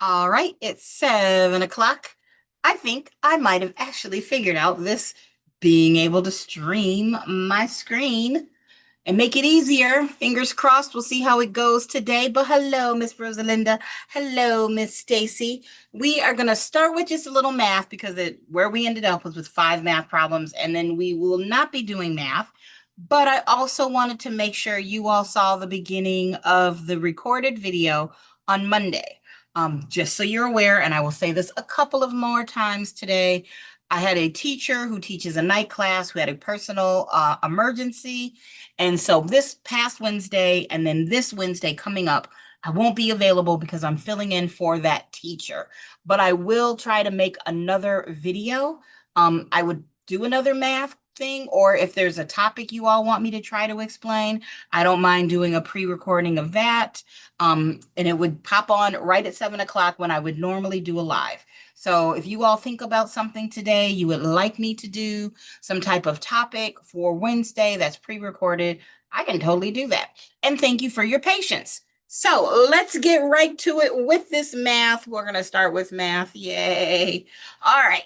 All right, it's 7 o'clock. I think I might have actually figured out this being able to stream my screen and make it easier. Fingers crossed, we'll see how it goes today. But hello, Miss Rosalinda. Hello, Miss Stacy. We are going to start with just a little math because where we ended up was with 5 math problems, and then we will not be doing math. But I also wanted to make sure you all saw the beginning of the recorded video on Monday. Just so you're aware, and I will say this a couple of more times today, I had a teacher who teaches a night class who had a personal emergency. And so this past Wednesday and then this Wednesday coming up, I won't be available because I'm filling in for that teacher. But I will try to make another video. I would do another math thing, or if there's a topic you all want me to try to explain, I don't mind doing a pre-recording of that. And it would pop on right at 7 o'clock when I would normally do a live. So if you all think about something today you would like me to do, some type of topic for Wednesday that's pre-recorded, I can totally do that. And thank you for your patience. So let's get right to it with this math. We're going to start with math. Yay. All right.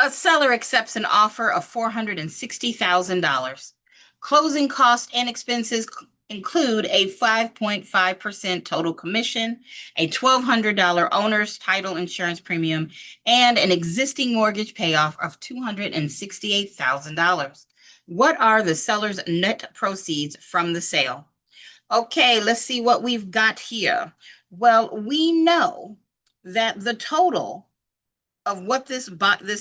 A seller accepts an offer of $460,000. Closing costs and expenses include a 5.5% total commission, a $1,200 owner's title insurance premium, and an existing mortgage payoff of $268,000. What are the seller's net proceeds from the sale? Okay, let's see what we've got here. Well, we know that the total of what this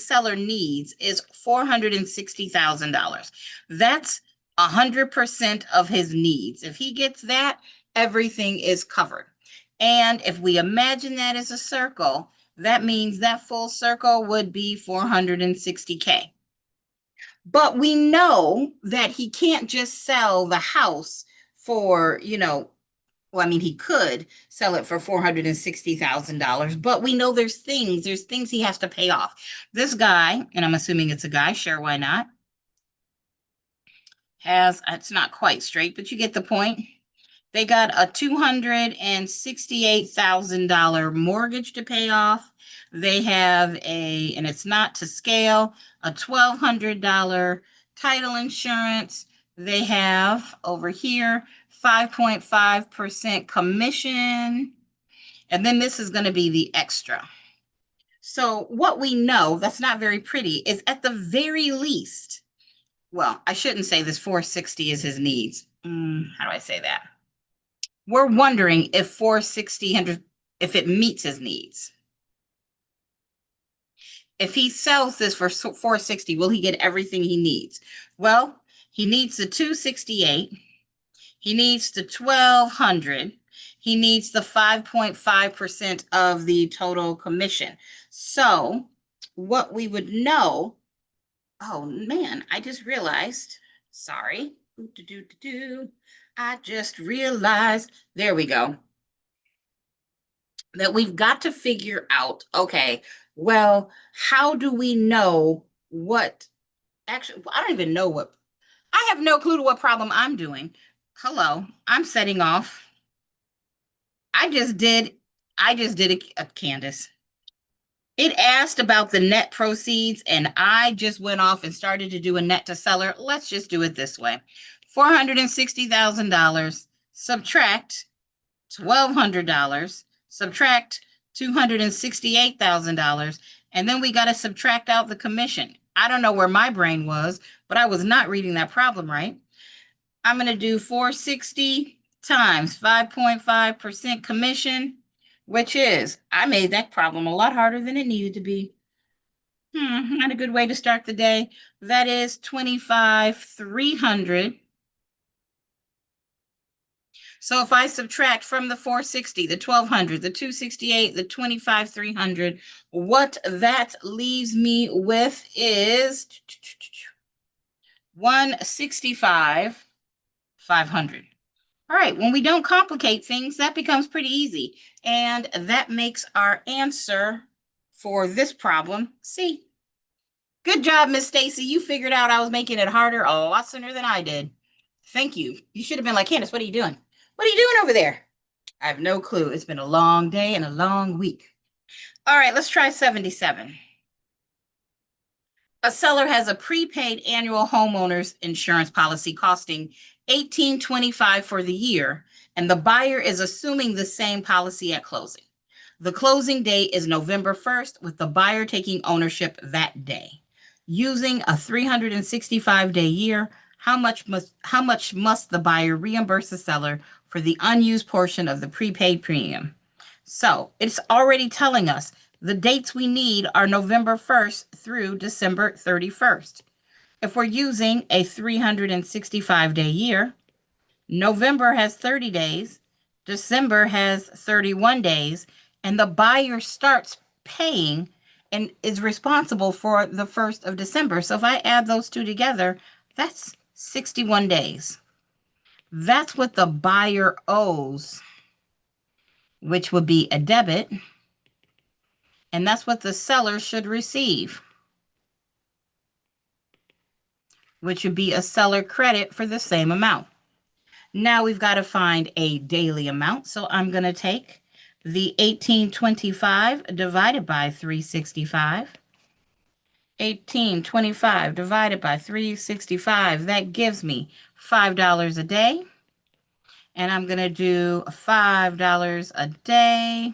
seller needs is $460,000. That's 100% of his needs. If he gets that, everything is covered. And if we imagine that as a circle, that means that full circle would be 460K. But we know that he can't just sell the house for, well, I mean, he could sell it for $460,000, but we know there's things he has to pay off. This guy, and I'm assuming it's a guy, sure, why not? It's not quite straight, but you get the point. They got a $268,000 mortgage to pay off. They have and it's not to scale, a $1,200 title insurance. They have over here 5.5% commission. And then this is going to be the extra. So what we know that's not very pretty is at the very least, well, I shouldn't say this 460 is his needs. How do I say that? We're wondering if 460 if it meets his needs. If he sells this for 460, will he get everything he needs? Well, he needs the 268. He needs the 1,200. He needs the 5.5% of the total commission. So what we would know, oh man, I just realized, sorry. I just realized, there we go, that we've got to figure out, okay, well, how do we know what, actually, I don't even know what, I have no clue to what problem I'm doing. Hello, I'm setting off. I just did a Candace. It asked about the net proceeds, and I just went off and started to do a net to seller. Let's just do it this way. $460,000 subtract $1,200, subtract $268,000, and then we got to subtract out the commission. I don't know where my brain was, but I was not reading that problem right. I'm going to do 460 times 5.5% commission, which is, I made that problem a lot harder than it needed to be. Not a good way to start the day. That is 25,300. So if I subtract from the 460, the 1,200, the 268, the 25,300, what that leaves me with is 165,500. All right, when we don't complicate things, that becomes pretty easy. And that makes our answer for this problem C. Good job, Miss Stacy. You figured out I was making it harder a lot sooner than I did. Thank you. You should have been like, Candace, what are you doing? What are you doing over there? I have no clue. It's been a long day and a long week. All right, let's try 77. A seller has a prepaid annual homeowner's insurance policy costing $18.25 for the year, and the buyer is assuming the same policy at closing. The closing date is November 1st, with the buyer taking ownership that day. Using a 365-day year, how much must the buyer reimburse the seller for the unused portion of the prepaid premium? So it's already telling us the dates we need are November 1st through December 31st. If we're using a 365-day year, November has 30 days, December has 31 days, and the buyer starts paying and is responsible for the 1st of December. So if I add those two together, that's 61 days. That's what the buyer owes, which would be a debit, and that's what the seller should receive, which would be a seller credit for the same amount. Now we've got to find a daily amount. So I'm going to take the 1825 divided by 365. 1825 divided by 365. That gives me $5 a day. And I'm going to do $5 a day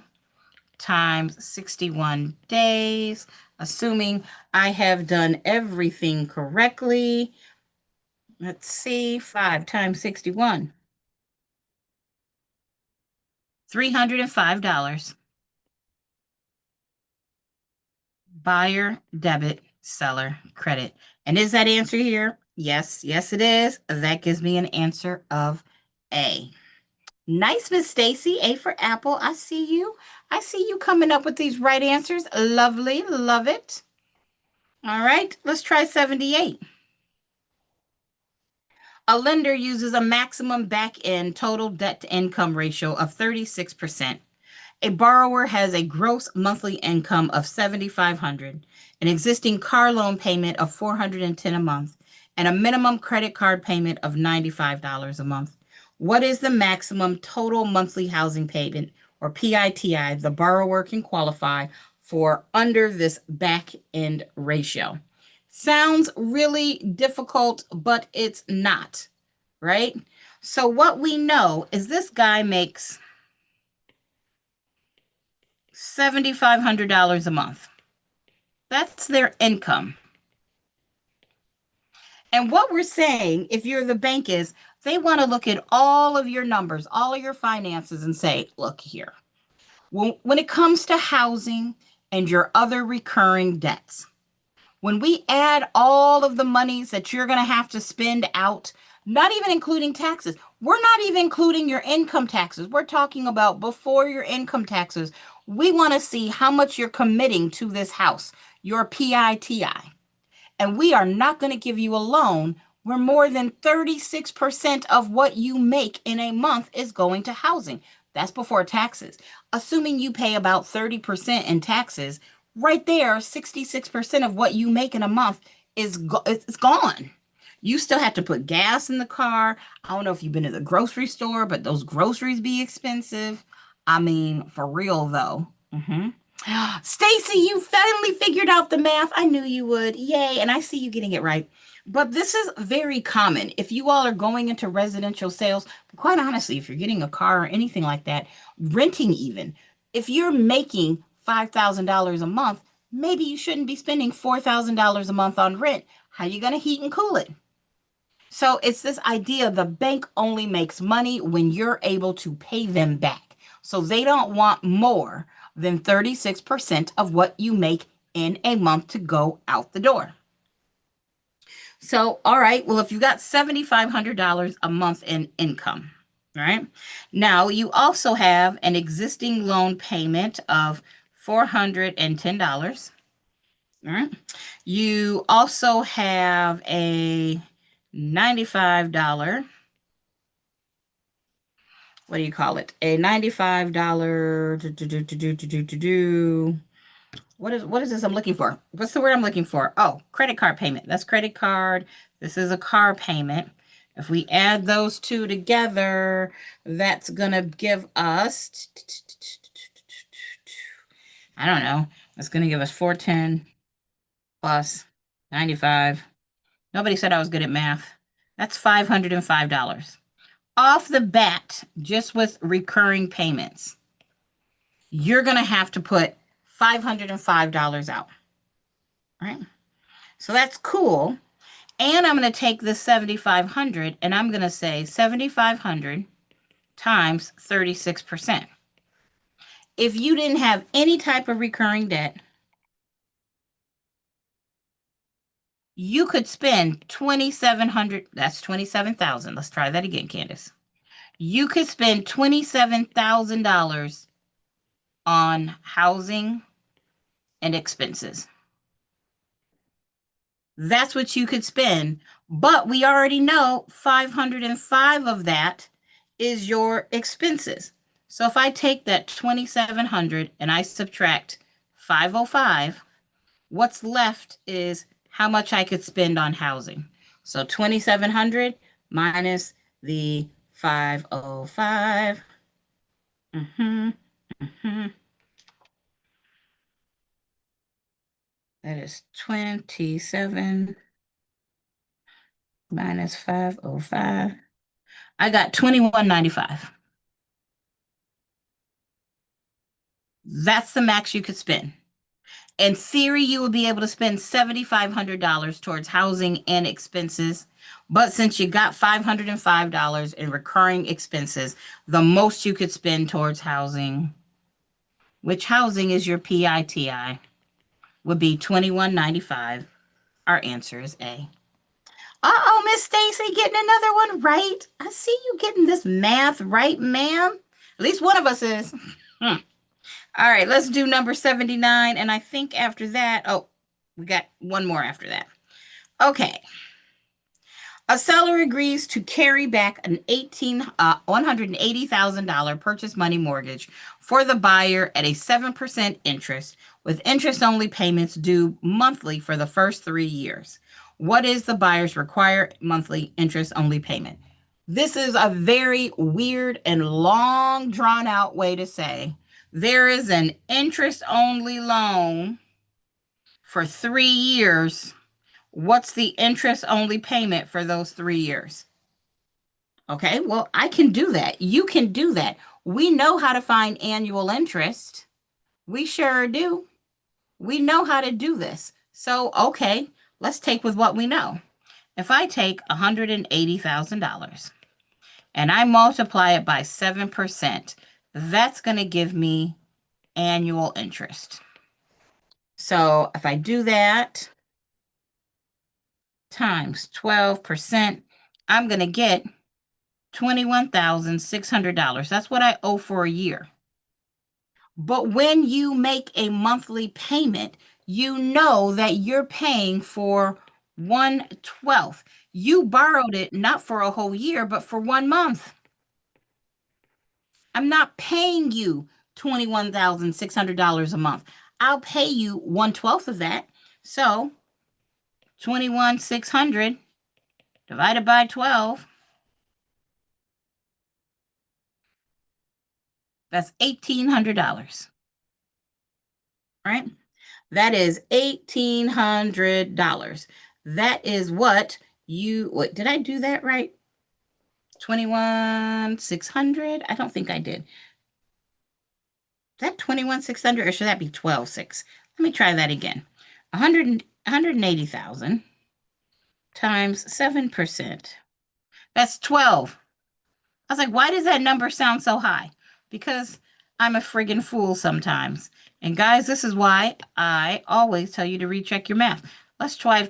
times 61 days, assuming I have done everything correctly. Let's see, 5 times 61. $305. Buyer debit, seller credit. And is that answer here? Yes, yes, it is. That gives me an answer of A. Nice, Miss Stacy. A for apple. I see you. I see you coming up with these right answers. Lovely. Love it. All right, let's try 78. A lender uses a maximum back-end total debt-to-income ratio of 36%. A borrower has a gross monthly income of $7,500, an existing car loan payment of $410 a month, and a minimum credit card payment of $95 a month. What is the maximum total monthly housing payment, or PITI, the borrower can qualify for under this back-end ratio? Sounds really difficult, but it's not, right? So what we know is this guy makes $7,500 a month. That's their income. And what we're saying, if you're the bank, is they want to look at all of your numbers, all of your finances, and say, look here, when it comes to housing and your other recurring debts, when we add all of the monies that you're going to have to spend out, not even including taxes, we're not even including your income taxes. We're talking about before your income taxes. We want to see how much you're committing to this house, your PITI. And we are not going to give you a loan where more than 36% of what you make in a month is going to housing. That's before taxes. Assuming you pay about 30% in taxes, right there, 66% of what you make in a month it's gone. You still have to put gas in the car. I don't know if you've been to the grocery store, but those groceries be expensive. I mean, for real though. Stacy, you finally figured out the math. I knew you would. Yay. And I see you getting it right. But this is very common. If you all are going into residential sales, quite honestly, if you're getting a car or anything like that, renting even, if you're making $5,000 a month, maybe you shouldn't be spending $4,000 a month on rent. How are you going to heat and cool it? So it's this idea the bank only makes money when you're able to pay them back. So they don't want more than 36% of what you make in a month to go out the door. So, all right, well, if you got $7,500 a month in income, right? Now you also have an existing loan payment of $410. All right. You also have a $95, what do you call it? A $95 what is this I'm looking for? What's the word I'm looking for? Oh, credit card payment. That's credit card. This is a car payment. If we add those two together, that's going to give us, I don't know, that's going to give us 410 plus 95. Nobody said I was good at math. That's $505. Off the bat, just with recurring payments, you're going to have to put $505 out, right? So that's cool. And I'm going to take this 7,500 and I'm going to say 7,500 times 36%. If you didn't have any type of recurring debt, you could spend 2,700, that's 27,000. Let's try that again, Candace. You could spend $27,000 on housing and expenses. That's what you could spend. But we already know 505 of that is your expenses. So if I take that 2,700 and I subtract 505, what's left is how much I could spend on housing. So 2,700 minus the 505. That is 27 minus 505. I got 21.95. That's the max you could spend. In theory, you would be able to spend $7,500 towards housing and expenses. But since you got $505 in recurring expenses, the most you could spend towards housing, which housing is your PITI, would be $21.95. Our answer is A. Uh-oh, Miss Stacy getting another one right. I see you getting this math right, ma'am. At least one of us is. All right, let's do number 79. And I think after that, oh, we got one more after that. Okay. A seller agrees to carry back an $180,000 purchase money mortgage for the buyer at a 7% interest with interest-only payments due monthly for the first 3 years. What is the buyer's required monthly interest-only payment? This is a very weird and long, drawn-out way to say there is an interest-only loan for 3 years. What's the interest-only payment for those 3 years? Okay, well, I can do that. You can do that. We know how to find annual interest. We sure do. We know how to do this. So, okay, let's take with what we know. If I take $180,000 and I multiply it by 7%, that's going to give me annual interest. So if I do that times 12%, I'm going to get $21,600. That's what I owe for a year. But when you make a monthly payment, you know that you're paying for 1/12. You borrowed it not for a whole year, but for 1 month. I'm not paying you $21,600 a month. I'll pay you 1/12 of that. So 21,600 divided by 12. That's $1,800. Right? That is $1,800. That is what you, what, did I do that right? 21,600? I don't think I did. Is that 21,600 or should that be 12,600? Let me try that again. 180,000 times 7%. That's 12. I was like, why does that number sound so high? Because I'm a friggin' fool sometimes. And guys, this is why I always tell you to recheck your math. Let's try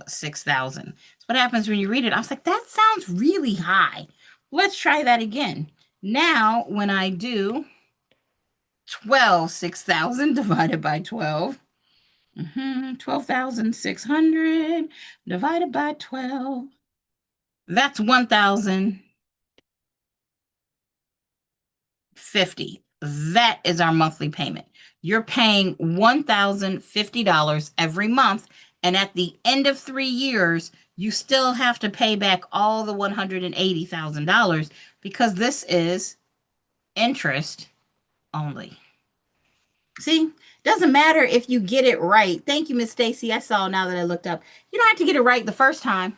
6,000. That's what happens when you read it. I was like, that sounds really high. Let's try that again. Now, when I do 6,000 divided by 12, 12,600 divided by 12, that's 1,050. That is our monthly payment. You're paying $1,050 every month, And at the end of 3 years, you still have to pay back all the $180,000 because this is interest only. See, doesn't matter if you get it right. Thank you, Miss Stacy. I saw now that I looked up. You don't have to get it right the first time.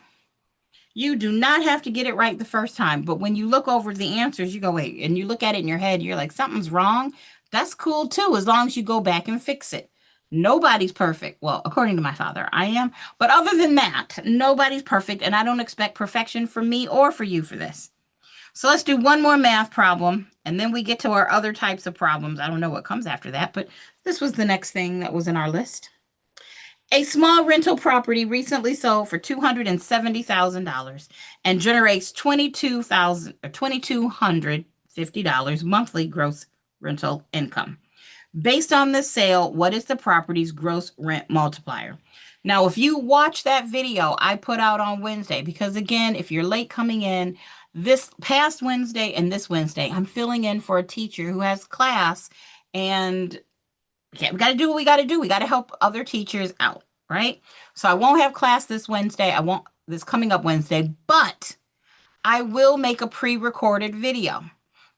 You do not have to get it right the first time. But when you look over the answers, you go, wait, and you look at it in your head, you're like, something's wrong. That's cool too, as long as you go back and fix it. Nobody's perfect. Well, according to my father, I am. But other than that, nobody's perfect. And I don't expect perfection from me or for you for this. So let's do one more math problem, and then we get to our other types of problems. I don't know what comes after that, but this was the next thing that was in our list. A small rental property recently sold for $270,000 and generates $2,250 monthly gross rental income. Based on this sale, what is the property's gross rent multiplier? Now, if you watch that video I put out on Wednesday, because again, if you're late coming in, this past Wednesday and this Wednesday, I'm filling in for a teacher who has class, and we got to do what we got to do. We got to help other teachers out, right? So I won't have class this Wednesday. I won't this coming up Wednesday, but I will make a pre-recorded video.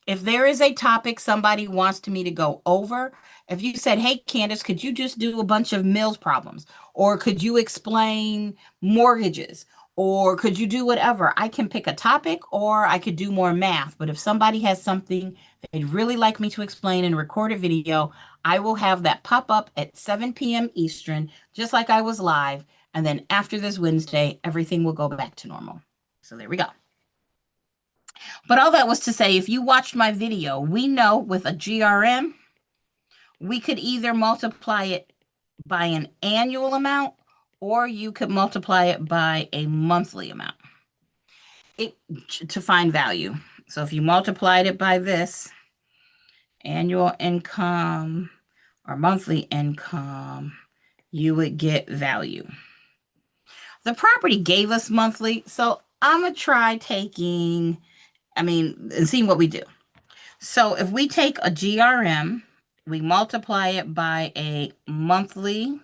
If there is a topic somebody wants me to go over, if you said, hey, Candace, could you just do a bunch of Mills problems? Or could you explain mortgages? Or could you do whatever? I can pick a topic or I could do more math. But if somebody has something they'd really like me to explain in a recorded video, I will have that pop up at 7 p.m. Eastern, just like I was live. And then after this Wednesday, everything will go back to normal. So there we go. But all that was to say, if you watched my video, we know with a GRM, we could either multiply it by an annual amount or you could multiply it by a monthly amount to find value. So if you multiplied it by this, annual income or monthly income, you would get value. The property gave us monthly, so I'm going to try taking, and seeing what we do. So if we take a GRM, we multiply it by a monthly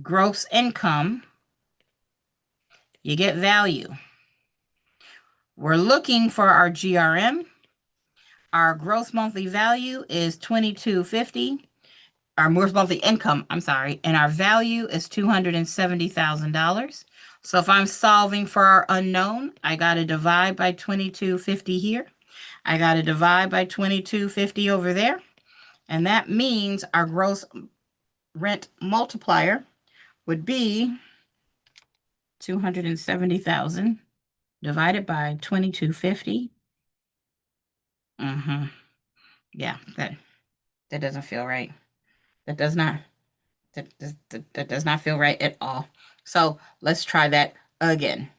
gross income, you get value. We're looking for our GRM. Our gross monthly value is $2,250. Our gross monthly income, and our value is $270,000. So if I'm solving for our unknown, I got to divide by 2250 here. I got to divide by 2250 over there. And that means our gross rent multiplier would be 270,000 divided by 2250. Yeah, that doesn't feel right. That does not feel right at all. So let's try that again.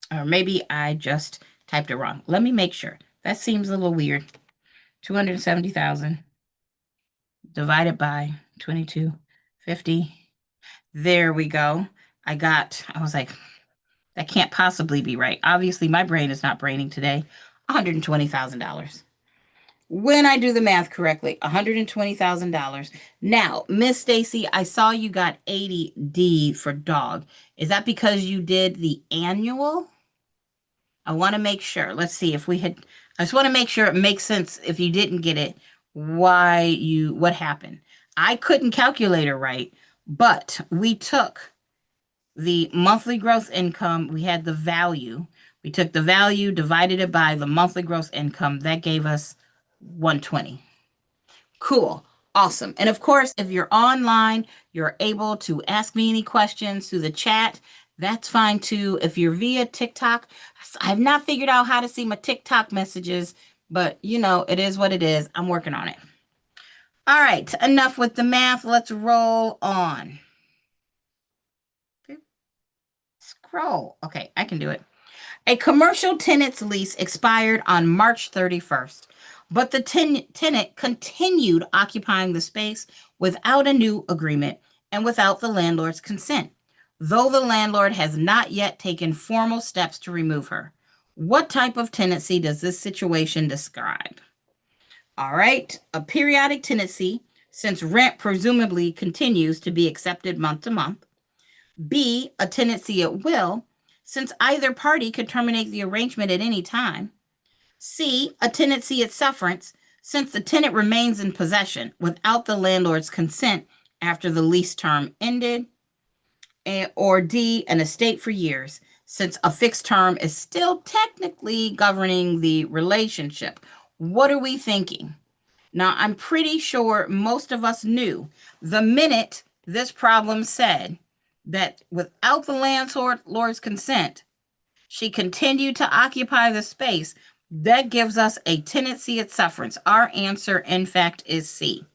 Or maybe I just typed it wrong. Let me make sure. That seems a little weird. 270,000 divided by 2250. There we go. I was like, that can't possibly be right. Obviously, my brain is not braining today. $120,000. When I do the math correctly, $120,000. Now, Miss Stacy, I saw you got 80D for dog. Is that because you did the annual? I want to make sure. Let's see if we had, I just want to make sure it makes sense if you didn't get it, what happened. I couldn't calculate it right, but we took the monthly gross income, we had the value. We took the value, divided it by the monthly gross income. That gave us 120. Cool. Awesome. And of course, if you're online, you're able to ask me any questions through the chat. That's fine too. If you're via TikTok, I've not figured out how to see my TikTok messages, but it is what it is. I'm working on it. All right. Enough with the math. Let's roll on. Scroll. Okay, I can do it. A commercial tenant's lease expired on March 31st, but the tenant continued occupying the space without a new agreement and without the landlord's consent, though the landlord has not yet taken formal steps to remove her. What type of tenancy does this situation describe? All right, a periodic tenancy since rent presumably continues to be accepted month to month. B, a tenancy at will, since either party could terminate the arrangement at any time. C, a tenancy at sufferance, since the tenant remains in possession without the landlord's consent after the lease term ended. Or D, an estate for years, since a fixed term is still technically governing the relationship. What are we thinking? Now, I'm pretty sure most of us knew the minute this problem said that without the landlord's consent, she continued to occupy the space. That gives us a tenancy at sufferance. Our answer, in fact, is C.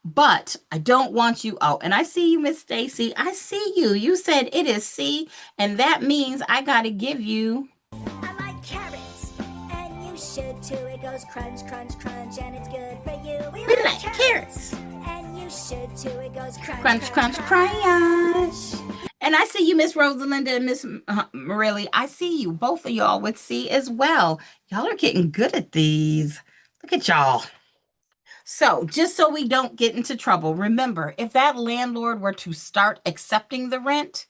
But I don't want you out. And I see you, Miss Stacy. I see you. You said it is C, and that means I got to give you. I like carrots, and you should too. It goes crunch, crunch, crunch, and it's good for you. We like carrots. And you should too. It goes crunch, Crunch, crunch, crunch. And I see you, Miss Rosalinda and Miss Morelli. I see you, both of y'all with C as well. Y'all are getting good at these. Look at y'all. So, just so we don't get into trouble, remember, if that landlord were to start accepting the rent,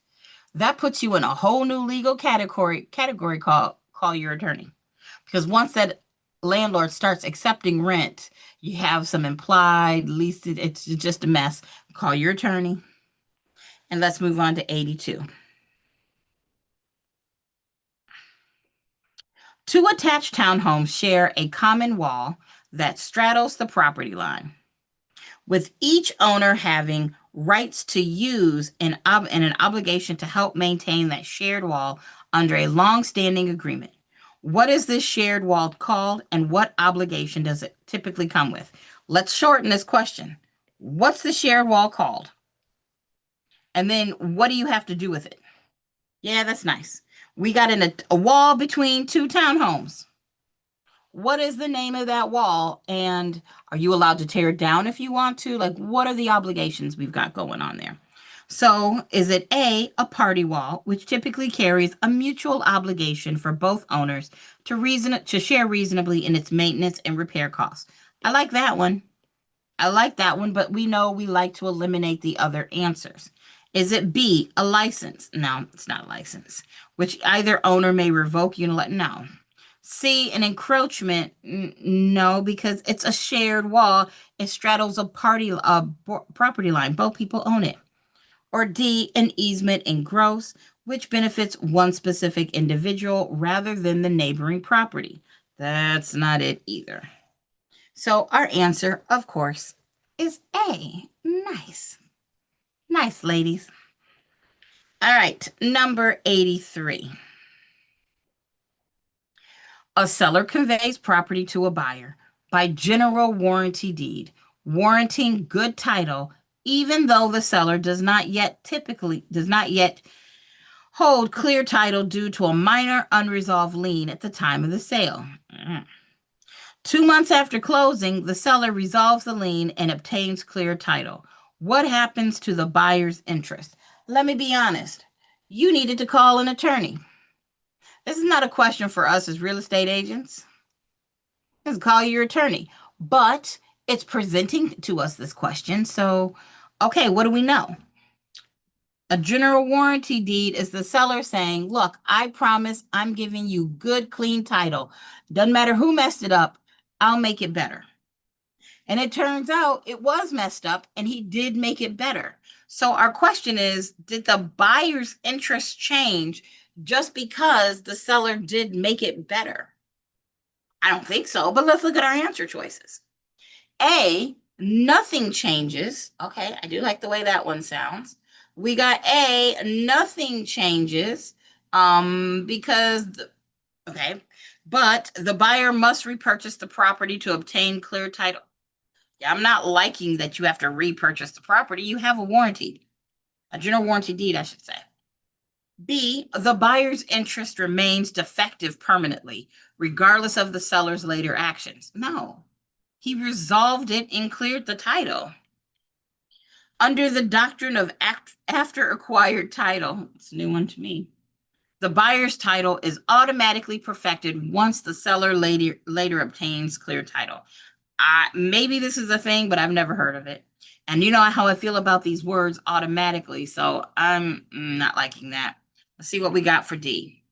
that puts you in a whole new legal category. Call your attorney. Because once that landlord starts accepting rent, you have some implied lease. It's just a mess. Call your attorney. And let's move on to 82. Two attached townhomes share a common wall that straddles the property line, with each owner having rights to use and an obligation to help maintain that shared wall under a long-standing agreement. What is this shared wall called, and what obligation does it typically come with? Let's shorten this question. What's the shared wall called? And then what do you have to do with it? Yeah, that's nice. We got a wall between two townhomes. What is the name of that wall? And are you allowed to tear it down if you want to? Like, what are the obligations we've got going on there? So is it A, a party wall, which typically carries a mutual obligation for both owners to share reasonably in its maintenance and repair costs? I like that one. But we know we like to eliminate the other answers. Is it B, a license? No, it's not a license, which either owner may revoke unilaterally. No. C, an encroachment? No, because it's a shared wall. It straddles a property line. Both people own it. Or D, an easement in gross, which benefits one specific individual rather than the neighboring property. That's not it either. So our answer, of course, is A. Nice. Nice, ladies. All right, number 83. A seller conveys property to a buyer by general warranty deed, warranting good title, even though the seller does not yet hold clear title due to a minor unresolved lien at the time of the sale. 2 months after closing, the seller resolves the lien and obtains clear title. What happens to the buyer's interest? Let me be honest. You needed to call an attorney. This is not a question for us as real estate agents. Just call your attorney. But it's presenting to us this question. So, okay, what do we know? A general warranty deed is the seller saying, look, I promise I'm giving you good, clean title. Doesn't matter who messed it up, I'll make it better. And it turns out it was messed up and he did make it better. So our question is, did the buyer's interest change just because the seller did make it better? I don't think so, but let's look at our answer choices. A, nothing changes. Okay, I do like the way that one sounds. We got A, nothing changes because, but the buyer must repurchase the property to obtain clear title. Yeah, I'm not liking that you have to repurchase the property. You have a warranty, a general warranty deed, I should say. B, the buyer's interest remains defective permanently, regardless of the seller's later actions. No, he resolved it and cleared the title. Under the doctrine of after acquired title, it's a new one to me, the buyer's title is automatically perfected once the seller later obtains clear title. Maybe this is a thing, but I've never heard of it. And you know how I feel about these words automatically, so I'm not liking that. Let's see what we got for D.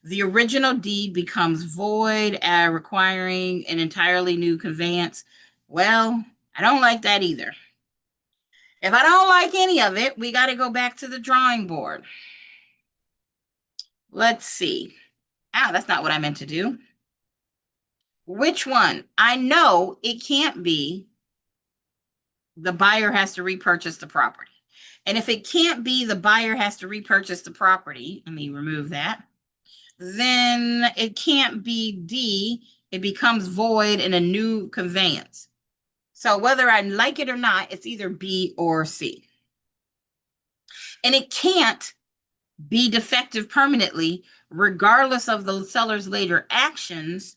The original deed becomes void, requiring an entirely new conveyance. Well, I don't like that either. If I don't like any of it, we got to go back to the drawing board. Let's see. That's not what I meant to do. Which one? I know it can't be the buyer has to repurchase the property. And if it can't be the buyer has to repurchase the property, let me remove that, then it can't be D. It becomes void in a new conveyance. So whether I like it or not, it's either B or C. And it can't be defective permanently, regardless of the seller's later actions.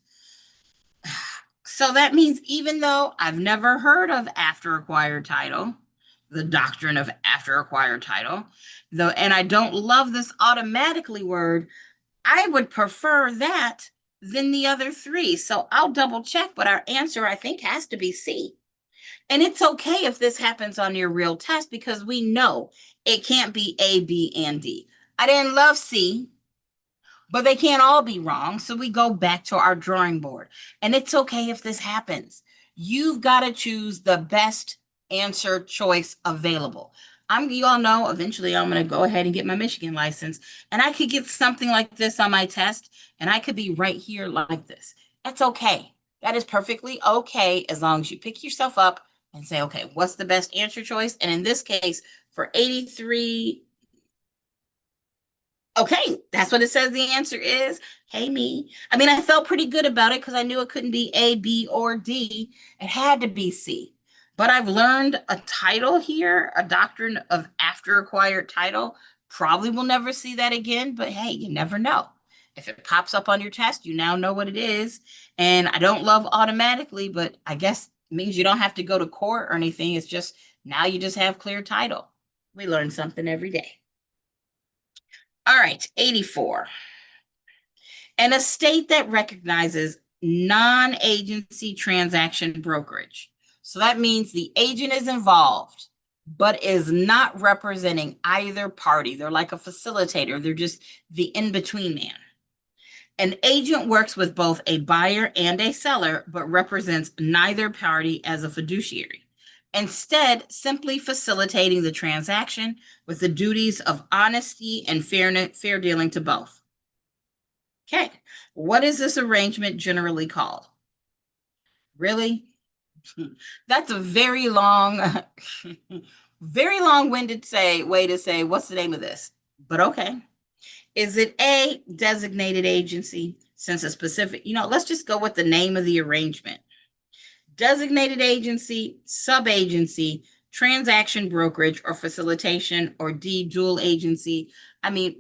So that means even though I've never heard of after acquired title, the doctrine of after acquired title, though, and I don't love this automatically word, I would prefer that than the other three. So I'll double check, but our answer I think has to be C. And it's okay if this happens on your real test because we know it can't be A, B, and D. I didn't love C, but they can't all be wrong. So we go back to our drawing board. And it's okay if this happens. You've got to choose the best answer choice available. You all know eventually I'm going to go ahead and get my Michigan license. And I could get something like this on my test. And I could be right here like this. That's okay. That is perfectly okay as long as you pick yourself up and say, okay, what's the best answer choice? And in this case, for 83, okay, that's what it says the answer is. Hey, me. I mean, I felt pretty good about it because I knew it couldn't be A, B, or D. It had to be C. But I've learned a title here, a doctrine of after acquired title. Probably will never see that again, but hey, you never know. If it pops up on your test, you now know what it is. And I don't love automatically, but I guess it means you don't have to go to court or anything. It's just now you just have clear title. We learn something every day. All right, 84. An estate that recognizes non-agency transaction brokerage. So that means the agent is involved, but is not representing either party. They're like a facilitator. They're just the in-between man. An agent works with both a buyer and a seller, but represents neither party as a fiduciary. Instead, simply facilitating the transaction with the duties of honesty and fair dealing to both. Okay, what is this arrangement generally called? Really? That's a very long, very long-winded way to say, what's the name of this? But okay. Is it A, designated agency? Since a specific, let's just go with the name of the arrangement. Designated agency, sub-agency, transaction brokerage or facilitation, or D, dual agency. I mean,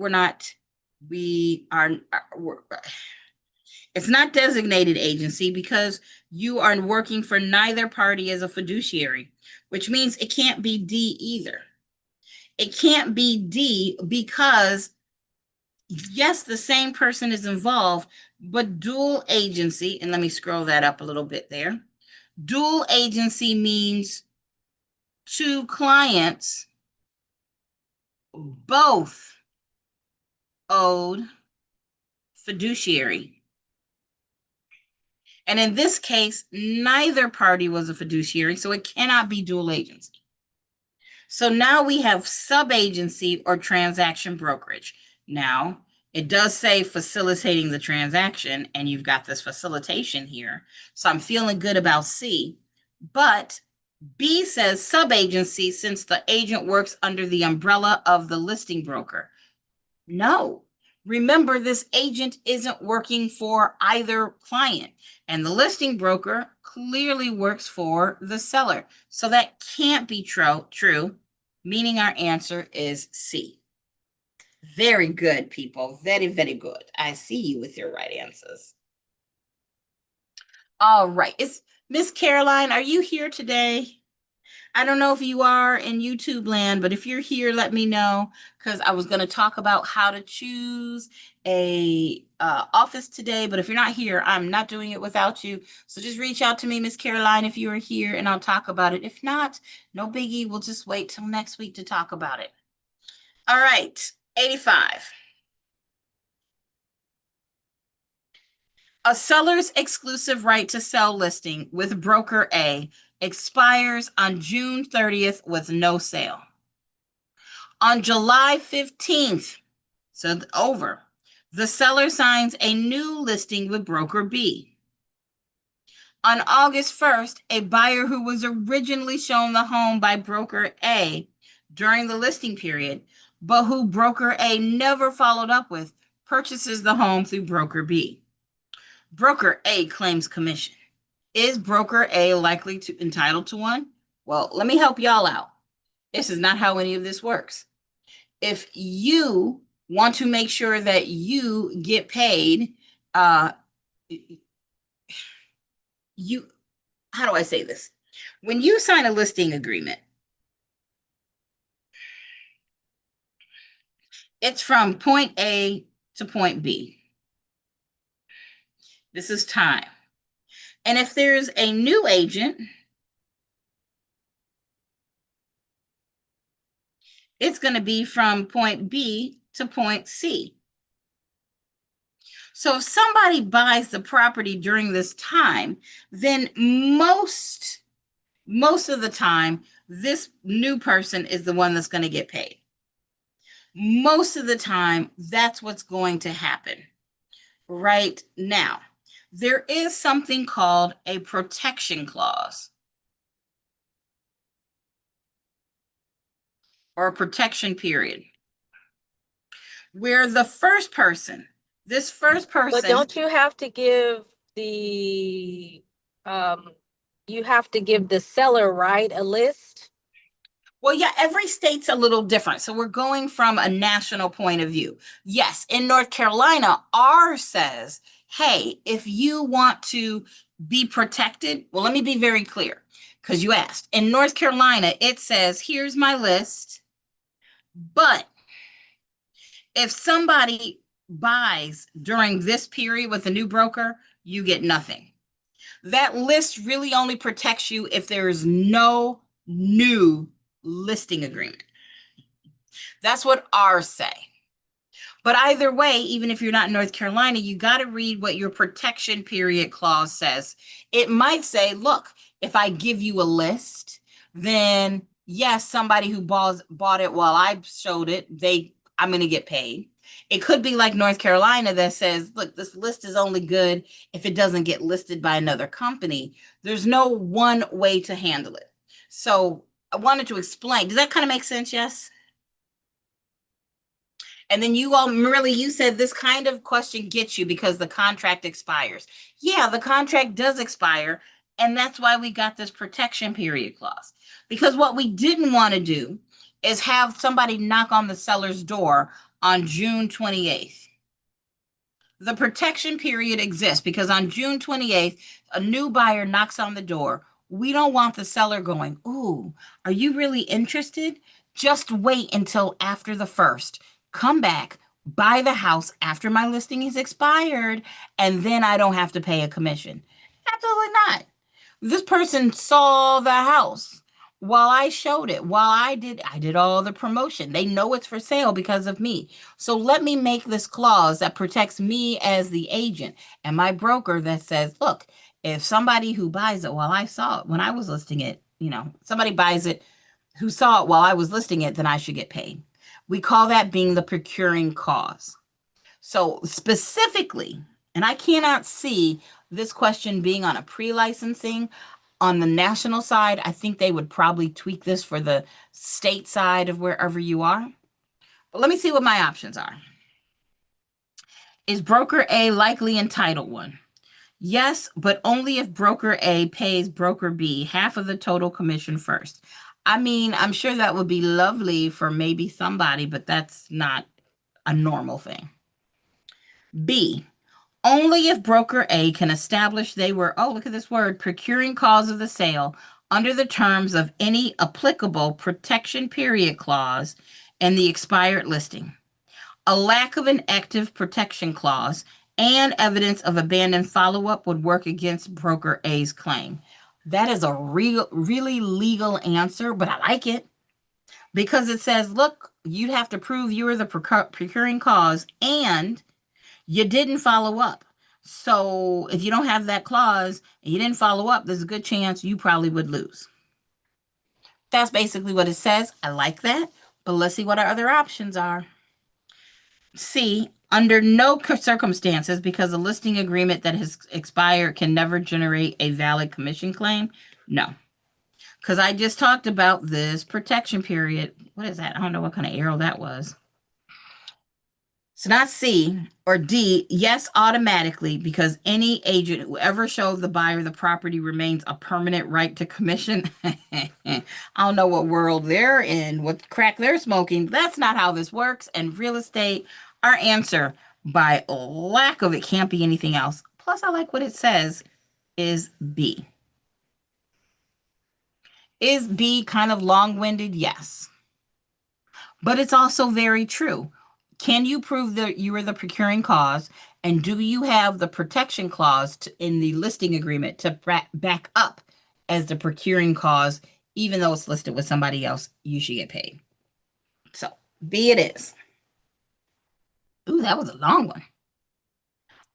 it's not designated agency because you are working for neither party as a fiduciary, which means it can't be D either. It can't be D because yes, the same person is involved, but dual agency, and let me scroll that up a little bit there. Dual agency means two clients both owed fiduciary. And in this case, neither party was a fiduciary, so it cannot be dual agency. So now we have sub-agency or transaction brokerage. Now, it does say facilitating the transaction, and you've got this facilitation here. So I'm feeling good about C, but B says sub-agency since the agent works under the umbrella of the listing broker. No, remember this agent isn't working for either client, and the listing broker clearly works for the seller. So that can't be true, meaning our answer is C. Very good, people. Very, very good. I see you with your right answers. All right. Miss Caroline, are you here today? I don't know if you are in YouTube land, but if you're here, let me know because I was going to talk about how to choose a office today. But if you're not here, I'm not doing it without you. So just reach out to me, Miss Caroline, if you are here, and I'll talk about it. If not, no biggie. We'll just wait till next week to talk about it. All right, 85. A seller's exclusive right to sell listing with broker A expires on June 30th with no sale. On July 15th, so over, the seller signs a new listing with broker B. On August 1st, a buyer who was originally shown the home by broker A during the listing period, but who broker A never followed up with, purchases the home through broker B. Broker A claims commission. Is broker A likely to entitled to one? Well, let me help y'all out. This is not how any of this works. If you want to make sure that you get paid, you, how do I say this? When you sign a listing agreement, it's from point A to point B. This is time. And if there's a new agent, it's going to be from point B to point C. So if somebody buys the property during this time, then most of the time, this new person is the one that's going to get paid. Most of the time, that's what's going to happen right now. There is something called a protection clause or a protection period where the first person, this first person. But don't you have to give the, you have to give the seller, right, a list? Well, yeah, every state's a little different. So we're going from a national point of view. Yes, in North Carolina, ours says, hey, if you want to be protected, well, let me be very clear because you asked. In North Carolina, it says, here's my list. But if somebody buys during this period with a new broker, you get nothing. That list really only protects you if there is no new listing agreement. That's what ours say. But either way, even if you're not in North Carolina, you got to read what your protection period clause says. It might say, look, if I give you a list, then yes, somebody who bought it while I showed it, I'm going to get paid. It could be like North Carolina that says, look, this list is only good if it doesn't get listed by another company. There's no one way to handle it. So I wanted to explain. Does that kind of make sense? Yes. And then you all, Marilla, you said this kind of question gets you because the contract expires. Yeah, the contract does expire. And that's why we got this protection period clause. Because what we didn't want to do is have somebody knock on the seller's door on June 28th. The protection period exists because on June 28th, a new buyer knocks on the door. We don't want the seller going, ooh, are you really interested? Just wait until after the 1st. Come back, buy the house after my listing is expired, and then I don't have to pay a commission. Absolutely not. This person saw the house while I showed it, while I did all the promotion. They know it's for sale because of me. So let me make this clause that protects me as the agent and my broker that says, look, if somebody who buys it while I saw it, when I was listing it, somebody buys it who saw it while I was listing it, then I should get paid. We call that being the procuring cause. So specifically, and I cannot see this question being on a pre-licensing. On the national side, I think they would probably tweak this for the state side of wherever you are. But let me see what my options are. Is broker A likely entitled one? Yes, but only if broker A pays broker B half of the total commission first. I mean, I'm sure that would be lovely for maybe somebody, but that's not a normal thing. B, only if broker A can establish they were, oh, look at this word, procuring cause of the sale under the terms of any applicable protection period clause in the expired listing. A lack of an active protection clause and evidence of abandoned follow-up would work against broker A's claim. That is a really legal answer, but I like it because it says, look, you'd have to prove you were the procuring cause and you didn't follow up. So if you don't have that clause and you didn't follow up, there's a good chance you probably would lose. That's basically what it says. I like that, but let's see what our other options are. C, under no circumstances, because a listing agreement that has expired can never generate a valid commission claim. No, because I just talked about this protection period. What is that? I don't know what kind of arrow that was. So not C or D, yes, automatically, because any agent who ever showed the buyer the property remains a permanent right to commission. I don't know what world they're in, what crack they're smoking. That's not how this works. And real estate, our answer by lack of it can't be anything else. Plus, I like what it says is B. Is B kind of long-winded? Yes. But it's also very true. Can you prove that you are the procuring cause? And do you have the protection clause in the listing agreement to back up as the procuring cause, even though it's listed with somebody else, you should get paid. So B it is. Ooh, that was a long one.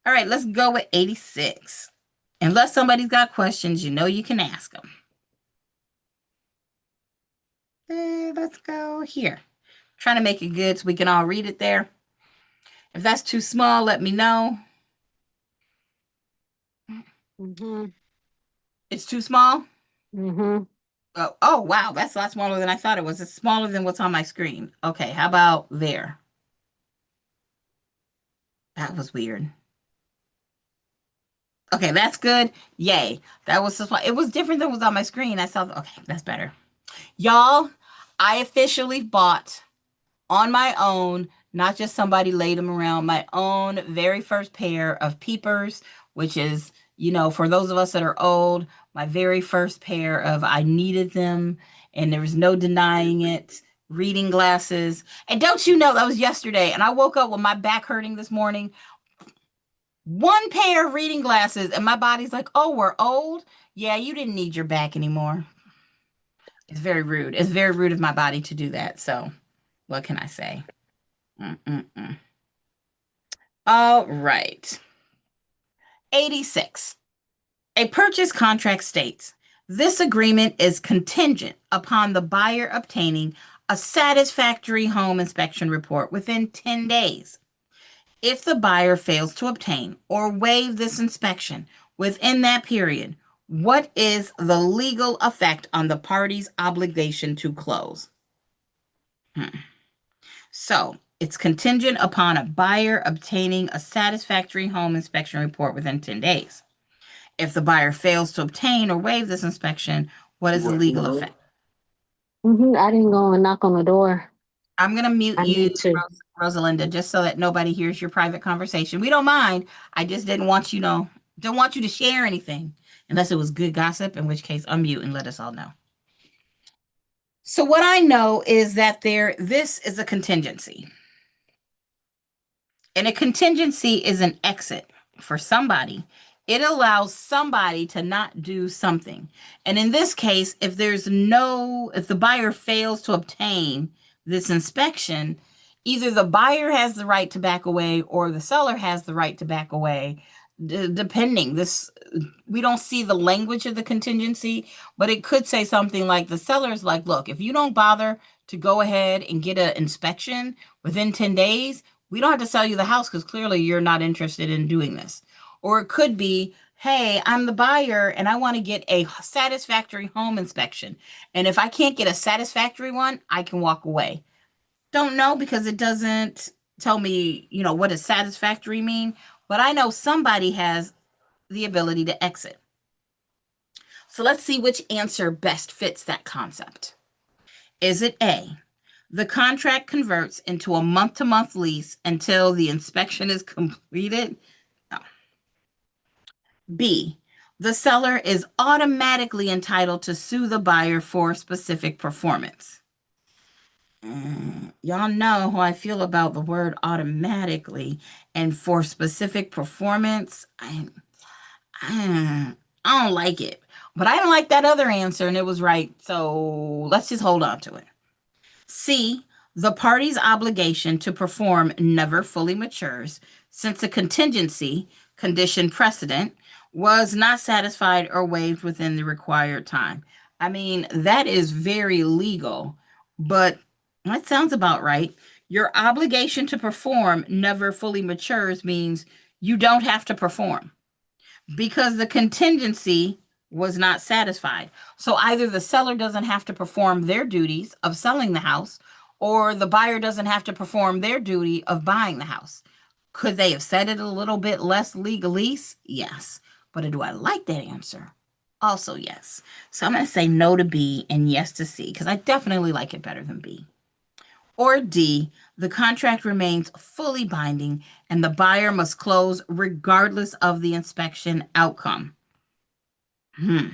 All right, let's go with 86. Unless somebody's got questions, you know you can ask them. Let's go here. Trying to make it good so we can all read it there. If that's too small, let me know. Mm-hmm. It's too small? Mm-hmm. Oh, wow. That's a lot smaller than I thought it was. It's smaller than what's on my screen. Okay, how about there? That was weird. Okay, that's good. Yay. That was so, it was different than what was on my screen. I saw, okay, that's better. Y'all, I officially bought on my own, not just somebody laid them around, my own very first pair of peepers, which is, you know, for those of us that are old, my very first pair of, I needed them and there was no denying it, reading glasses. And don't you know, that was yesterday. And I woke up with my back hurting this morning. One pair of reading glasses and my body's like, oh, we're old. Yeah, you didn't need your back anymore. It's very rude. It's very rude of my body to do that. So what can I say? All right. 86. A purchase contract states, this agreement is contingent upon the buyer obtaining a satisfactory home inspection report within 10 days. If the buyer fails to obtain or waive this inspection within that period, what is the legal effect on the party's obligation to close? So it's contingent upon a buyer obtaining a satisfactory home inspection report within 10 days. If the buyer fails to obtain or waive this inspection, what is the legal effect? I didn't go and knock on the door. I'm going to mute you, Rosalinda, just so that nobody hears your private conversation. We don't mind. I just didn't want you to don't want you to share anything unless it was good gossip, in which case unmute and let us all know. So what I know is that this is a contingency. And a contingency is an exit for somebody. It allows somebody to not do something. And in this case, if the buyer fails to obtain this inspection, either the buyer has the right to back away or the seller has the right to back away, depending. We don't see the language of the contingency, but it could say something like the seller's like, look, if you don't bother to go ahead and get an inspection within 10 days, we don't have to sell you the house because clearly you're not interested in doing this. Or it could be, hey, I'm the buyer and I want to get a satisfactory home inspection. And if I can't get a satisfactory one, I can walk away. Don't know because it doesn't tell me, what does satisfactory mean? But I know somebody has the ability to exit. So let's see which answer best fits that concept. Is it A, the contract converts into a month-to-month lease until the inspection is completed? No. B, The seller is automatically entitled to sue the buyer for specific performance. Y'all know how I feel about the word automatically and for specific performance. I don't like it, but I didn't like that other answer and it was right. So let's just hold on to it. C, the party's obligation to perform never fully matures since a contingency condition precedent was not satisfied or waived within the required time. I mean, that is very legal, but that sounds about right. Your obligation to perform never fully matures means you don't have to perform because the contingency was not satisfied. So either the seller doesn't have to perform their duties of selling the house, or the buyer doesn't have to perform their duty of buying the house. Could they have said it a little bit less legalese? Yes. But do I like that answer? Also, yes. So I'm going to say no to B and yes to C because I definitely like it better than B. Or D, the contract remains fully binding and the buyer must close regardless of the inspection outcome. No,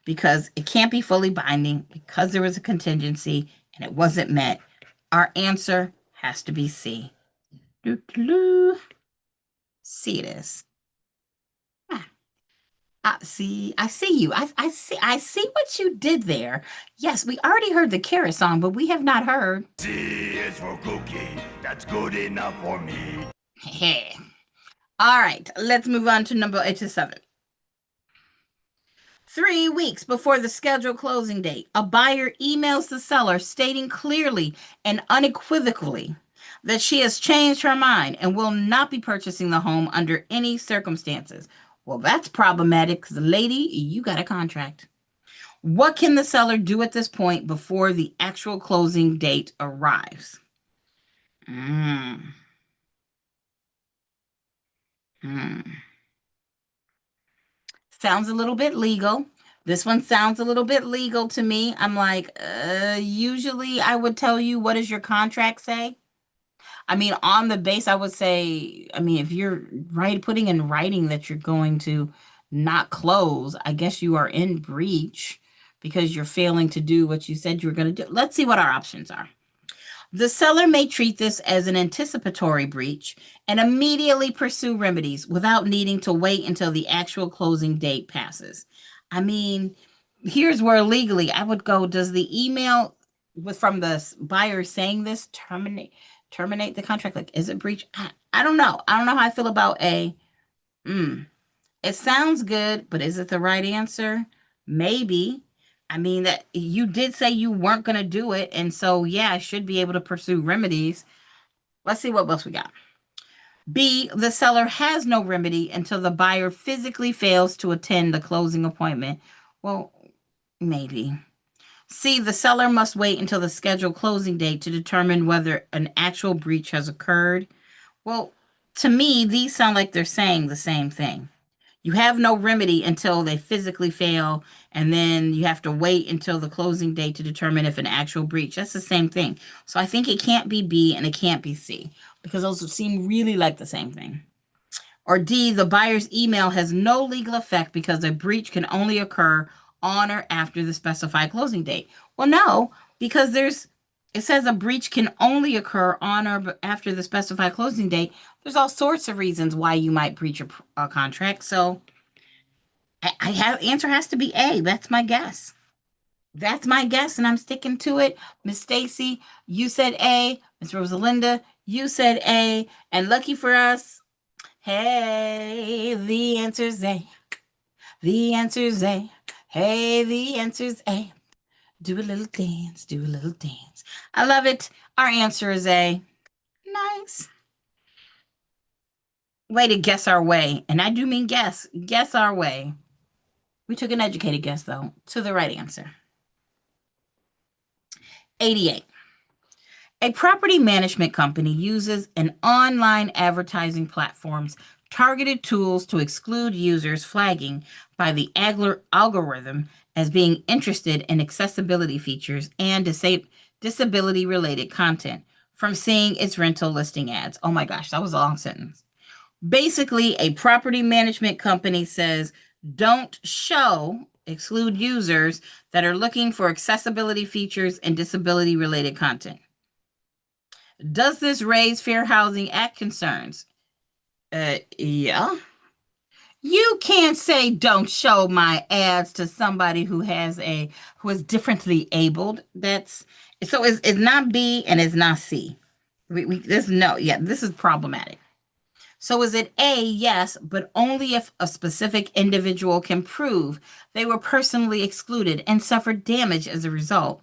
because it can't be fully binding because there was a contingency and it wasn't met. Our answer has to be C. Doo-doo-doo. C it is. See, I see you. I see what you did there. Yes, we already heard the Carrot song, but we have not heard. C is for cookie. That's good enough for me. Hey. All right, let's move on to number 87. 3 weeks before the scheduled closing date, a buyer emails the seller stating clearly and unequivocally that she has changed her mind and will not be purchasing the home under any circumstances. Well, that's problematic because, lady, you got a contract. What can the seller do at this point before the actual closing date arrives? Sounds a little bit legal. This one sounds a little bit legal to me. I'm like, usually I would tell you, what does your contract say? I mean, on the base, I would say, I mean, if you're putting in writing that you're going to not close, I guess you are in breach because you're failing to do what you said you were going to do. Let's see what our options are. The seller may treat this as an anticipatory breach and immediately pursue remedies without needing to wait until the actual closing date passes. I mean, here's where legally I would go, does the email from the buyer saying this terminate the contract? Like, is it breach? I don't know. I don't know how I feel about A. It sounds good, but is it the right answer? Maybe. I mean, that you did say you weren't going to do it. And so, yeah, I should be able to pursue remedies. Let's see what else we got. B, the seller has no remedy until the buyer physically fails to attend the closing appointment. Well, maybe. C, the seller must wait until the scheduled closing date to determine whether an actual breach has occurred. Well, to me, these sound like they're saying the same thing. You have no remedy until they physically fail, and then you have to wait until the closing date to determine if an actual breach. That's the same thing. So I think it can't be B and it can't be C because those seem really like the same thing. Or D, the buyer's email has no legal effect because a breach can only occur on or after the specified closing date. Well, no, because it says a breach can only occur on or after the specified closing date. There's all sorts of reasons why you might breach a contract. So answer has to be A. That's my guess. That's my guess, and I'm sticking to it. Miss Stacy, you said A. Miss Rosalinda, you said A. And lucky for us, hey, the answer's A. The answer's A. Hey, the answer's A. Do a little dance, do a little dance. I love it. Our answer is A. Nice. Way to guess our way. And I do mean guess. Guess our way. We took an educated guess, though, to the right answer. 88. A property management company uses an online advertising platform's targeted tools to exclude users flagging by the algorithm as being interested in accessibility features and disability-related content from seeing its rental listing ads. Oh my gosh, that was a long sentence. Basically, a property management company says, don't exclude users that are looking for accessibility features and disability related content. Does this raise Fair Housing Act concerns? Yeah. You can't say don't show my ads to somebody who is differently abled. It's not B and it's not C. This is problematic. So is it A, yes, but only if a specific individual can prove they were personally excluded and suffered damage as a result?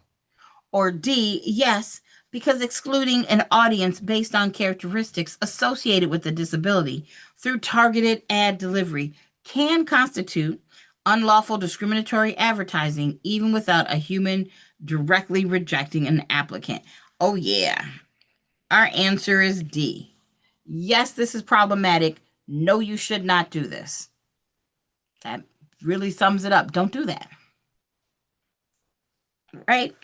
Or D, yes, because excluding an audience based on characteristics associated with the disability through targeted ad delivery can constitute unlawful discriminatory advertising even without a human directly rejecting an applicant. Oh, yeah. Our answer is D. Yes, this is problematic. No, you should not do this. That really sums it up. Don't do that. Right?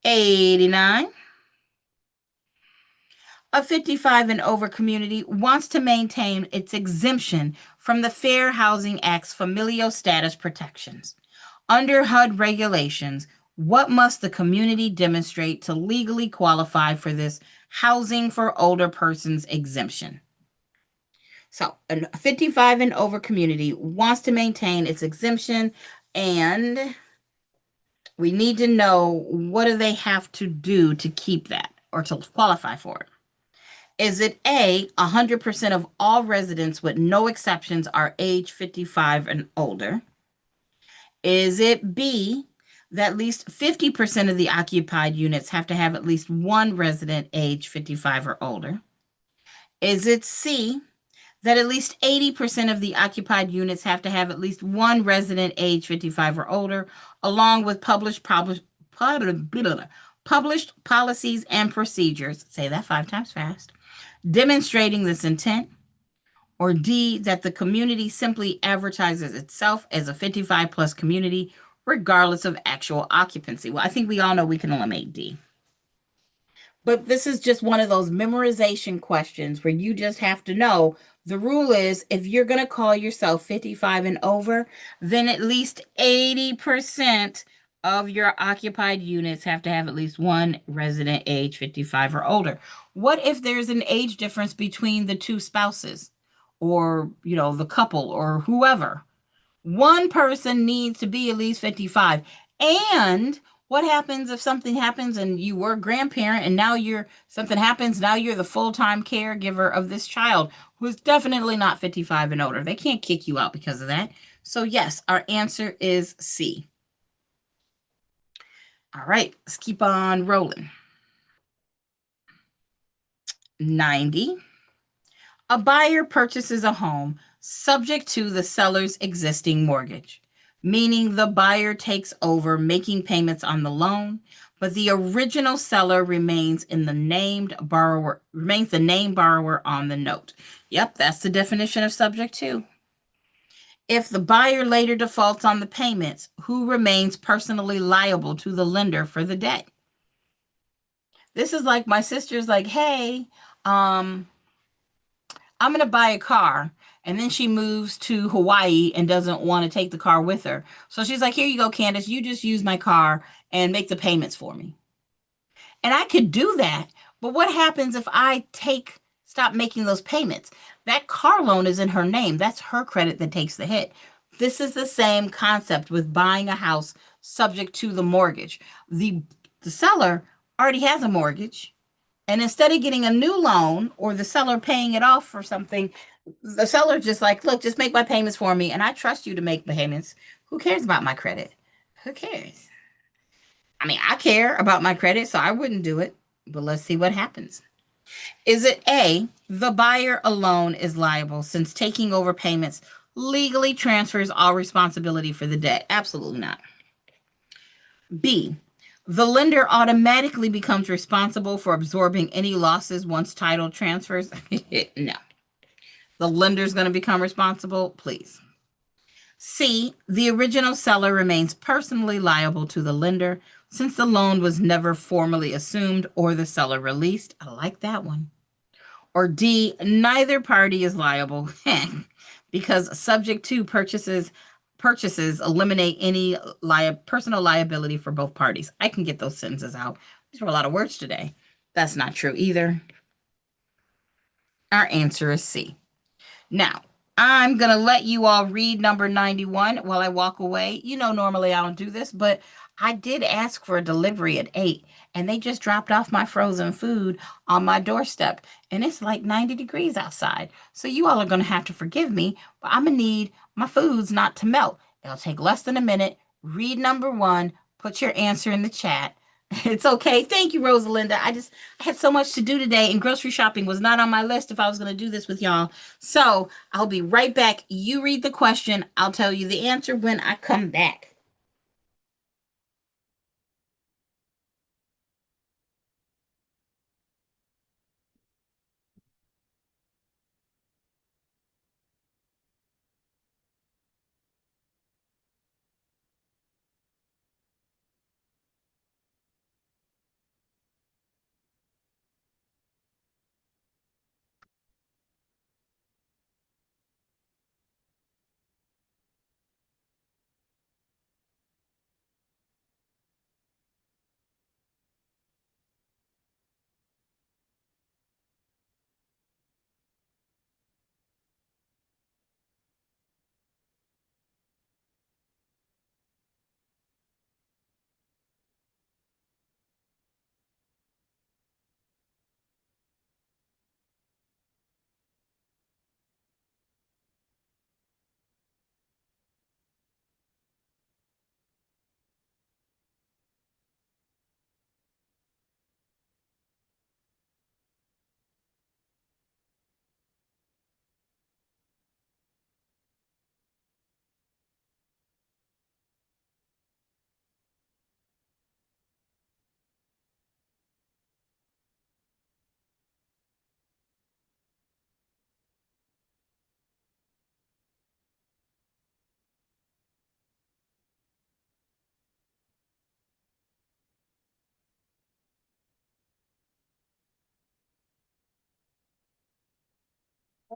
89. A 55 and over community wants to maintain its exemption from the Fair Housing Act's familial status protections. Under HUD regulations, what must the community demonstrate to legally qualify for this housing for older persons exemption? So, a 55 and over community wants to maintain its exemption, and we need to know, what do they have to do to keep that or to qualify for it? Is it A, 100% of all residents with no exceptions are age 55 and older? Is it B, that at least 50% of the occupied units have to have at least one resident age 55 or older? Is it C, that at least 80% of the occupied units have to have at least one resident age 55 or older, along with published policies and procedures, say that 5 times fast, demonstrating this intent? Or D, that the community simply advertises itself as a 55 plus community, regardless of actual occupancy? Well, I think we all know we can eliminate D. But this is just one of those memorization questions where you just have to know the rule is, if you're going to call yourself 55 and over, then at least 80% of your occupied units have to have at least one resident age 55 or older. What if there's an age difference between the two spouses or, the couple or whoever? One person needs to be at least 55. And what happens if something happens and you were a grandparent and now something happens, now you're the full-time caregiver of this child who's definitely not 55 and older. They can't kick you out because of that. So yes, our answer is C. All right, let's keep on rolling. 90. A buyer purchases a home subject to the seller's existing mortgage, meaning the buyer takes over making payments on the loan, but the original seller remains the named borrower on the note. Yep, that's the definition of subject to. If the buyer later defaults on the payments, who remains personally liable to the lender for the debt? This is like my sister's like, hey, I'm going to buy a car. And then she moves to Hawaii and doesn't want to take the car with her. So she's like, here you go, Candace. You just use my car and make the payments for me. And I could do that. But what happens if I stop making those payments? That car loan is in her name. That's her credit that takes the hit. This is the same concept with buying a house subject to the mortgage. The seller already has a mortgage. And instead of getting a new loan or the seller paying it off for something, the seller's just like, look, just make my payments for me. And I trust you to make the payments. Who cares about my credit? Who cares? I mean, I care about my credit, so I wouldn't do it. But let's see what happens. Is it A, the buyer alone is liable since taking over payments legally transfers all responsibility for the debt? Absolutely not. B, the lender automatically becomes responsible for absorbing any losses once title transfers? No. The lender's going to become responsible? Please. C, the original seller remains personally liable to the lender since the loan was never formally assumed or the seller released. I like that one. Or D, neither party is liable because subject to purchases eliminate any personal liability for both parties. I can get those sentences out. These were a lot of words today. That's not true either. Our answer is C. Now, I'm going to let you all read number 91 while I walk away. You know, normally I don't do this, but I did ask for a delivery at 8, and they just dropped off my frozen food on my doorstep, and it's like 90 degrees outside. So you all are going to have to forgive me, but I'm going to need my foods not to melt. It'll take less than a minute. Read number 1, put your answer in the chat. It's okay. Thank you, Rosalinda. I had so much to do today, and grocery shopping was not on my list if I was going to do this with y'all. So I'll be right back. You read the question. I'll tell you the answer when I come back.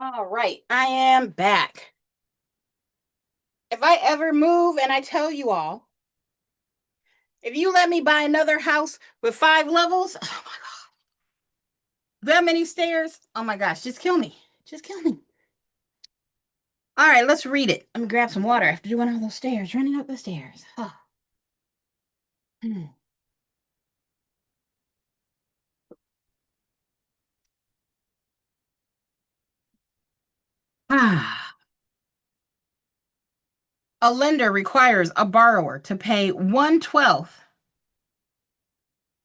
All right, I am back. If I ever move and I tell you all, if you let me buy another house with 5 levels, oh my God, that many stairs, oh my gosh, just kill me. Just kill me. All right, let's read it. Let me grab some water after doing all those stairs, running up the stairs. Oh. Ah. A lender requires a borrower to pay 1/12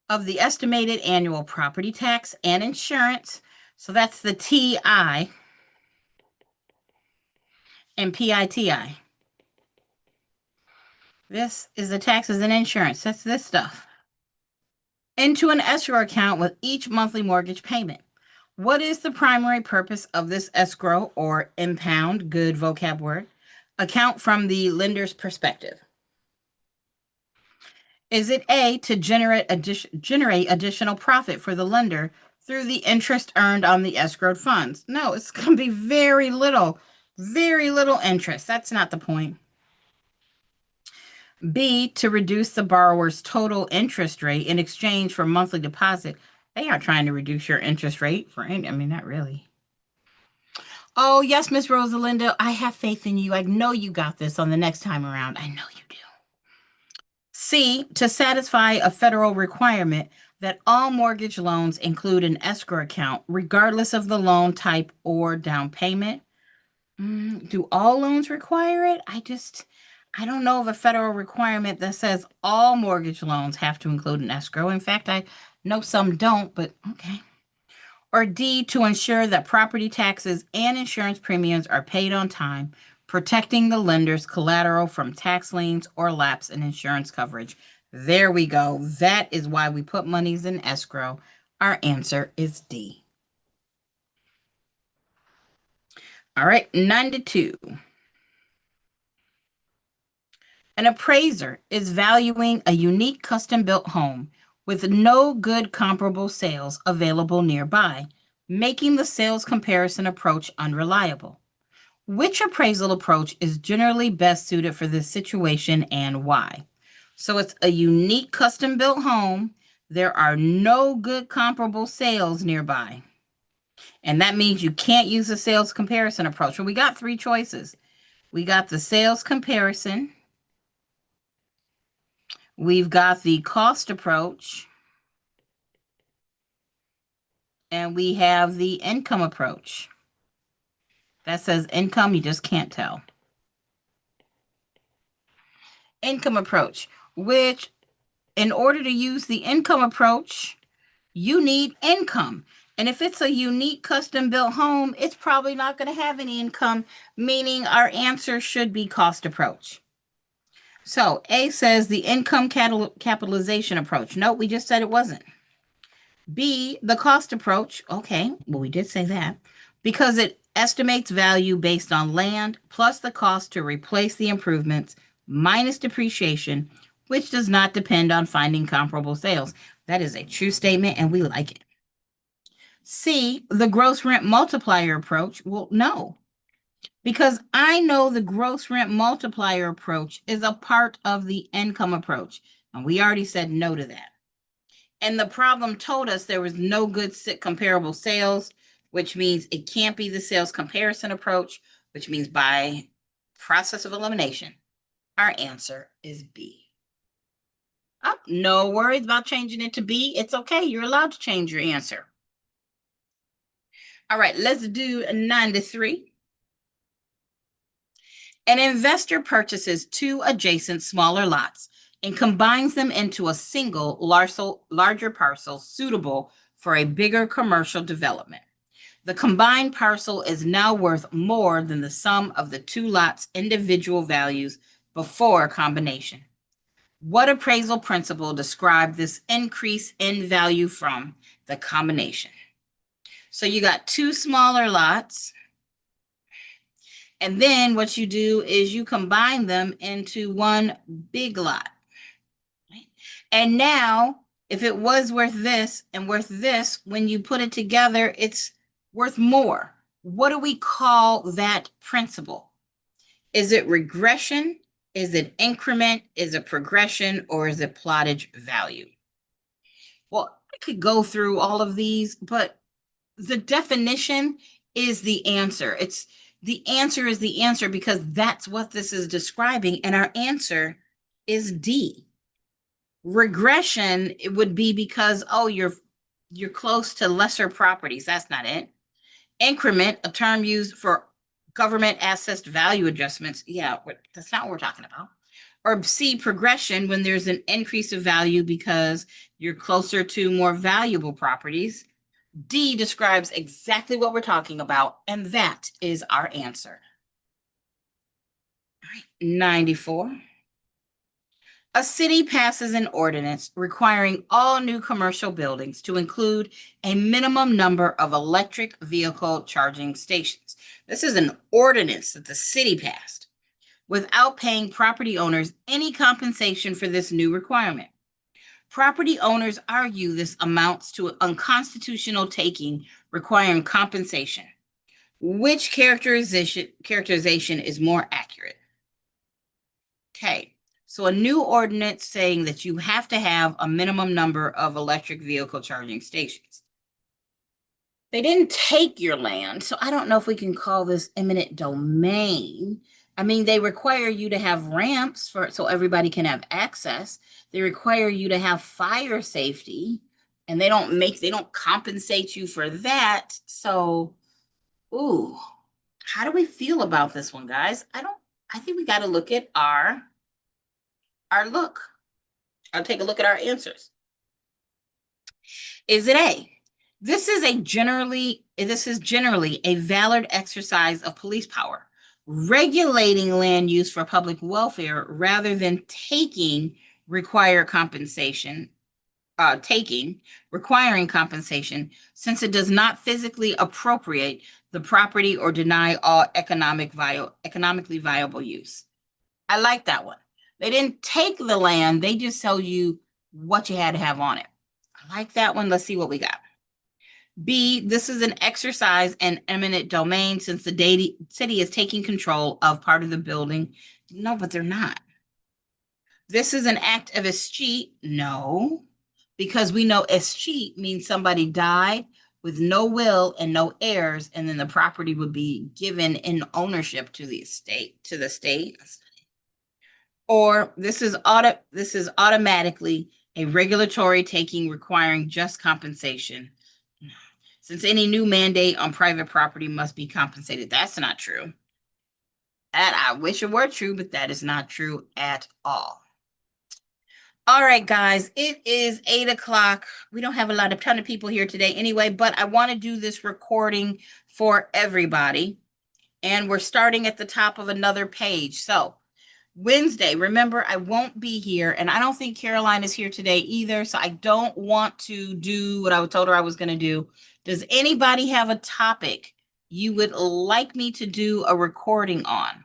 of the estimated annual property tax and insurance. So that's the TI and PITI. This is the taxes and insurance. That's this stuff. Into an escrow account with each monthly mortgage payment. What is the primary purpose of this escrow or impound, good vocab word, account from the lender's perspective? Is it A, to generate additional profit for the lender through the interest earned on the escrowed funds? No, it's going to be very little interest. That's not the point. B, to reduce the borrower's total interest rate in exchange for monthly deposit. They are trying to reduce your interest rate for any, I mean, not really. Oh, yes, Miss Rosalinda, I have faith in you. I know you got this on the next time around. I know you do. C, to satisfy a federal requirement that all mortgage loans include an escrow account, regardless of the loan type or down payment. Do all loans require it? I don't know of a federal requirement that says all mortgage loans have to include an escrow. In fact, I know some don't, but okay. Or D, to ensure that property taxes and insurance premiums are paid on time, protecting the lender's collateral from tax liens or lapse in insurance coverage. There we go. That is why we put monies in escrow. Our answer is D. All right, 92. An appraiser is valuing a unique custom-built home with no good comparable sales available nearby. making the sales comparison approach unreliable. Which appraisal approach is generally best suited for this situation and why? So it's a unique custom built home. There are no good comparable sales nearby. And that means you can't use a sales comparison approach. Well, we got three choices. We got the sales comparison. We've got the cost approach. And we have the income approach. That says income, you just can't tell. Income approach, which in order to use the income approach, you need income. And if it's a unique custom built home, it's probably not going to have any income, meaning our answer should be cost approach. So A says the income capitalization approach. No, we just said it wasn't. B, the cost approach. Okay, well, we did say that because it estimates value based on land plus the cost to replace the improvements minus depreciation, which does not depend on finding comparable sales. That is a true statement, and we like it. C, the gross rent multiplier approach. Well, no, because I know the gross rent multiplier approach is a part of the income approach, and we already said no to that. And the problem told us there was no good comparable sales, which means it can't be the sales comparison approach, which means by process of elimination, our answer is B. Oh, no worries about changing it to B. It's okay. You're allowed to change your answer. All right, let's do 9-3. An investor purchases two adjacent smaller lots and combines them into a single larger parcel suitable for a bigger commercial development. The combined parcel is now worth more than the sum of the two lots' individual values before combination. What appraisal principle described this increase in value from the combination? So you got two smaller lots, and then what you do is you combine them into one big lot. Right? And now, if it was worth this and worth this, when you put it together, it's worth more. What do we call that principle? Is it regression? Is it increment? Is it progression? Or is it plottage value? Well, I could go through all of these, but the definition is the answer. The answer is the answer because that's what this is describing. And our answer is D. Regression, it would be because, oh, you're close to lesser properties. That's not it. Increment, a term used for government assessed value adjustments. Yeah, that's not what we're talking about. Or C, progression, when there's an increase of value because you're closer to more valuable properties. D describes exactly what we're talking about, and that is our answer. All right, 94. A city passes an ordinance requiring all new commercial buildings to include a minimum number of electric vehicle charging stations. This is an ordinance that the city passed without paying property owners any compensation for this new requirement. Property owners argue this amounts to unconstitutional taking requiring compensation. Which characterization is more accurate? Okay, so a new ordinance saying that you have to have a minimum number of electric vehicle charging stations. They didn't take your land, so I don't know if we can call this eminent domain. I mean, they require you to have ramps so everybody can have access. They require you to have fire safety, and they don't compensate you for that. So, ooh, how do we feel about this one, guys? I think we got to look at our look. I'll take a look at our answers. Is it A? This is generally a valid exercise of police power, regulating land use for public welfare rather than requiring compensation, since it does not physically appropriate the property or deny all economically viable use. I like that one. They didn't take the land, they just tell you what you had to have on it. I like that one. Let's see what we got. B, this is an exercise in eminent domain since the city is taking control of part of the building. No, but they're not. This is an act of escheat. No, because we know escheat means somebody died with no will and no heirs, and then the property would be given in ownership to the state. Or this is automatically a regulatory taking requiring just compensation. Since any new mandate on private property must be compensated. That's not true. That I wish it were true, but that is not true at all. All right, guys, it is 8 o'clock. We don't have a ton of people here today anyway, but I want to do this recording for everybody. And we're starting at the top of another page. So Wednesday, remember, I won't be here, and I don't think Caroline is here today either. So I don't want to do what I told her I was going to do. Does anybody have a topic you would like me to do a recording on?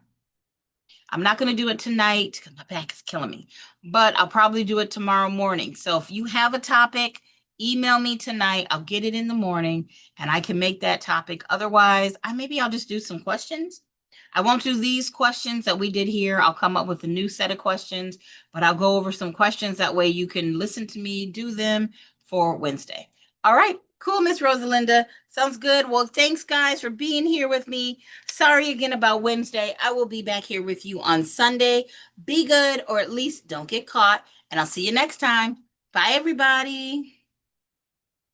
I'm not going to do it tonight because my back is killing me, but I'll probably do it tomorrow morning. So if you have a topic, email me tonight. I'll get it in the morning and I can make that topic. Otherwise, maybe I'll just do some questions. I won't do these questions that we did here. I'll come up with a new set of questions, but I'll go over some questions. That way you can listen to me do them for Wednesday. All right. Cool, Miss Rosalinda. Sounds good. Well, thanks, guys, for being here with me. Sorry again about Wednesday. I will be back here with you on Sunday. Be good, or at least don't get caught. And I'll see you next time. Bye, everybody.